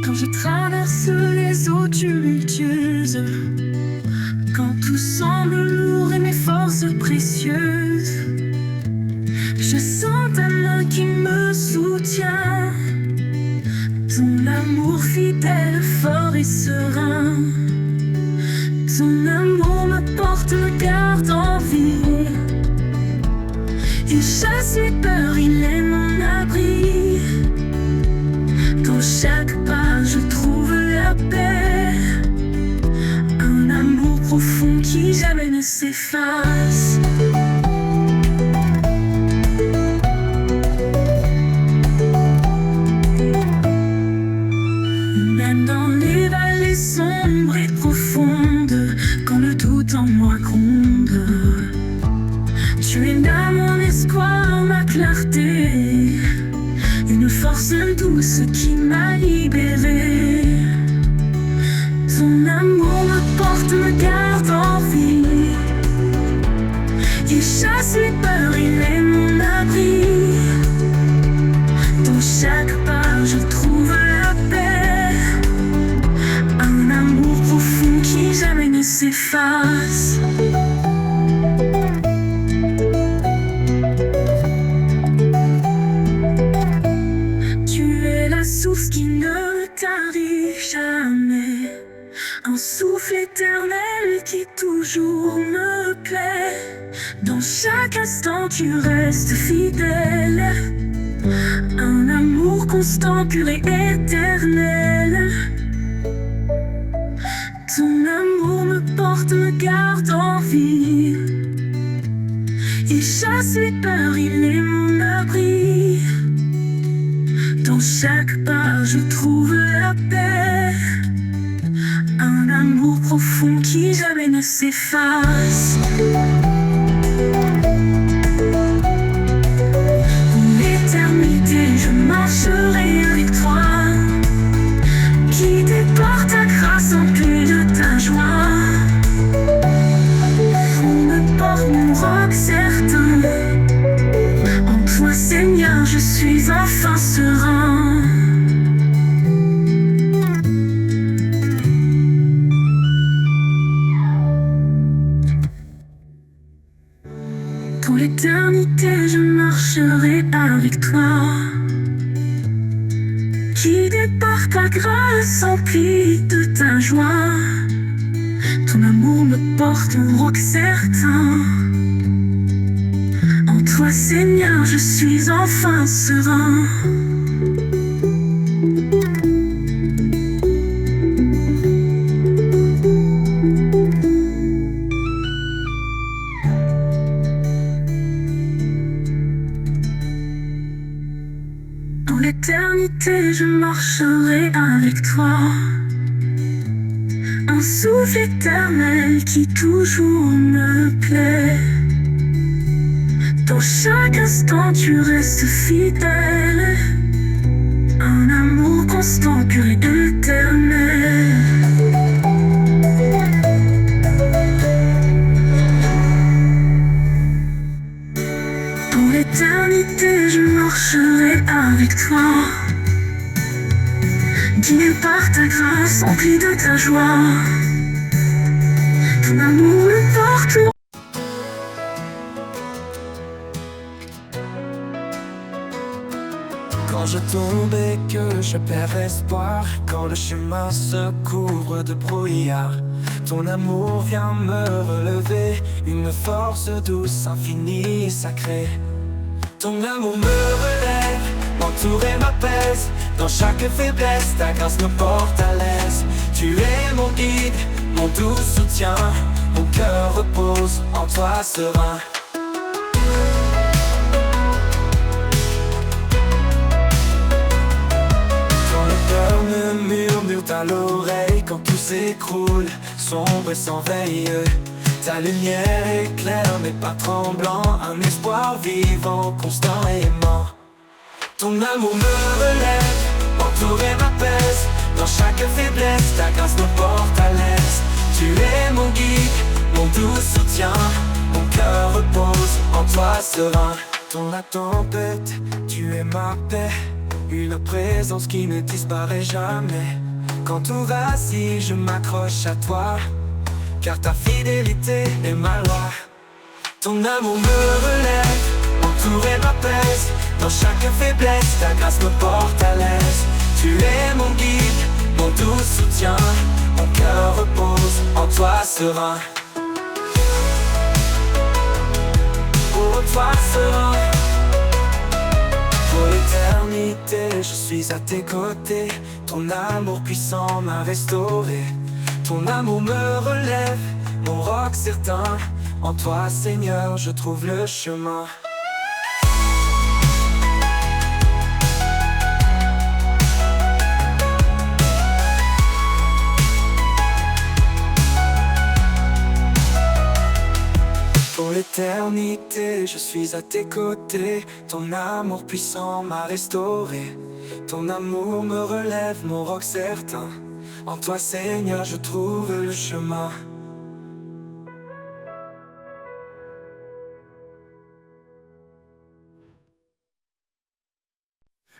Quand je traverse les eaux tumultueuses, quand tout semble lourd et mes forces précieuses, je sens ta main qui me soutient, ton amour fidèle, fort et serein. Ton amour me porte, me garde en vie. Il chasse mes peurs, il est mon abri. Dans chaque pas je trouve la paix, un amour profond qui jamais ne s'efface. Même dans les vallées sombres et profondes, quand le doute en moi gronde, tu es là mon espoir, ma clarté, une force force douce qui m'a libéré. Ton amour me porte, me garde en vie. Il chasse les peurs, il est mon abri. Dans chaque pas je trouve la paix. Un amour profond qui jamais ne s'efface. Tu es la source qui ne tarit jamais. Un souffle éternel qui toujours me plaît. Dans chaque instant tu restes fidèle. Un amour constant, pur et éternel. Ton amour me porte, me garde en vie. Il chasse les peurs, il est mon abri. Dans chaque pas je trouve la paix. Un amour profond qui jamais ne s'efface. Pour l'éternité je marcherai avec toi. Guidé par ta grâce, empli de ta joie. On me porte mon roc certain. En toi Seigneur je suis enfin serein. Pour l'éternité je marcherai avec toi. Guidé par ta grâce, empli de ta joie. Ton amour me porte un roc certain. En toi Seigneur je suis enfin serein. Dans l'éternité je marcherai avec toi. Un souffle éternel qui toujours me plaît. Dans chaque instant tu restes fidèle. Un amour constant, pur et éternel. Pour l'éternité je marcherai avec toi. Guidé par ta grâce, empli de ta joie. Ton amour me porte. Quand je tombe et que je perds espoir, quand le chemin se couvre de brouillard, ton amour vient me relever, une force douce, infinie et sacrée. Ton amour me relève, m'entoure et m'apaise. Dans chaque faiblesse, ta grâce me porte à l'aise. Tu es mon guide, mon doux soutien. Mon cœur repose en toi serein. Quand les peurs me murmurent à l'oreille, quand tout s'écroule, sombre et sans veille, ta lumière éclaire mes pas tremblants. Un espoir vivant, constant et aimant. Ton amour me relève, m'entoure et m'apaise. Dans chaque faiblesse, ta grâce me porte à l'aise. Tu es mon guide, mon doux soutien. Mon cœur repose en toi serein. Dans la tempête, tu es ma paix. Une présence qui ne disparaît jamais. Quand tout vacille, je m'accroche à toi, car ta fidélité est ma loi. Ton amour me relève, m'entoure et m'apaise. Dans chaque faiblesse, ta grâce me porte à l'aise. Tu es mon guide, mon doux soutien. Mon cœur repose en toi serein. Pour toi serein. Pour l'éternité, je suis à tes côtés. Ton amour puissant m'a restauré. Ton amour me relève, mon roc certain. En toi Seigneur, je trouve le chemin. Pour Pour l'éternité, je suis à tes côtés. Ton amour puissant m'a restauré. Ton amour me relève, mon roc certain. En toi, Seigneur, je trouve le chemin.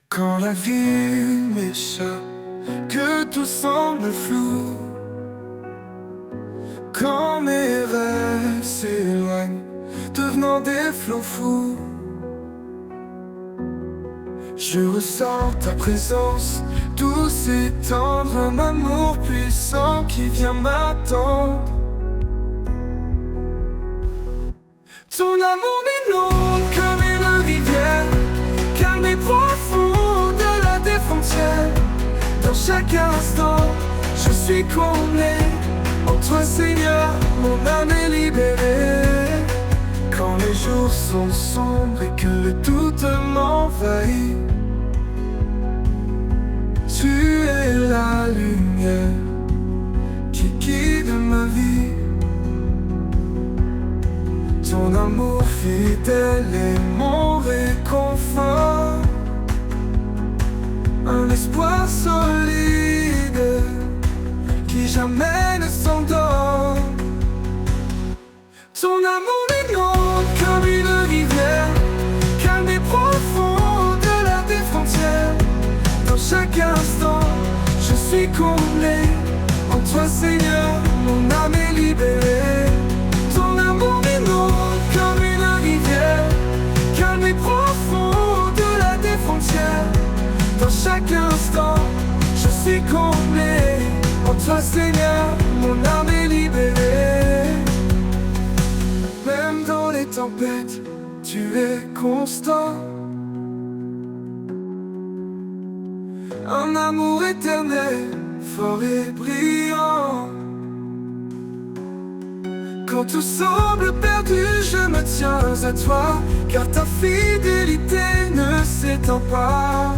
Quand la vie m'échappe, que tout semble flou, quand mes rêves s'éloignent, devenant des flots fous, je ressens ta présence, douce et tendre, un amour puissant qui vient m'attendre. Ton amour m'inonde comme une rivière, calme et profond au-delà des frontières. Dans chaque instant, je suis comblé. En toi, Seigneur, mon âme est libérée. Quand les jours sont sombres et que le doute m'envahit, tu es la lumière qui guide ma vie. Ton amour fidèle est mon réconfort, un espoir solide qui jamais ne s'endort. Ton amour m'inonde comme une rivière, calme et profond au-delà des frontières. Dans chaque instant, je suis comblé. En toi, Seigneur, mon âme est libérée. Ton amour m'inonde comme une rivière, calme et profond au-delà des frontières. Dans chaque instant, je suis comblé. En toi, Seigneur, mon âme est libérée. Même dans les tempêtes, tu es constant. Un amour éternel, fort et brillant. Quand tout semble perdu, je me tiens à toi, car ta fidélité ne s'étend pas.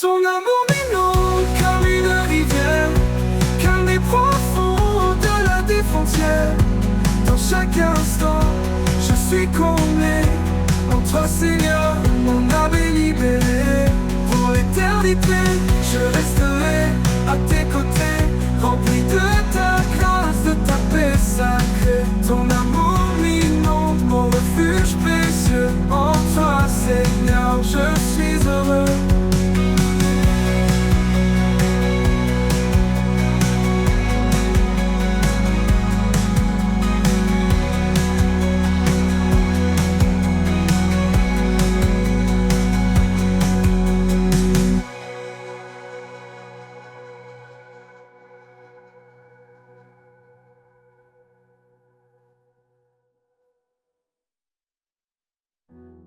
Ton amour m'inonde comme une rivière, calme et profond au-delà des frontières. Dans chaque instant, je suis comblé. En toi, Seigneur, mon âme est libérée. Pour l'éternité, je reste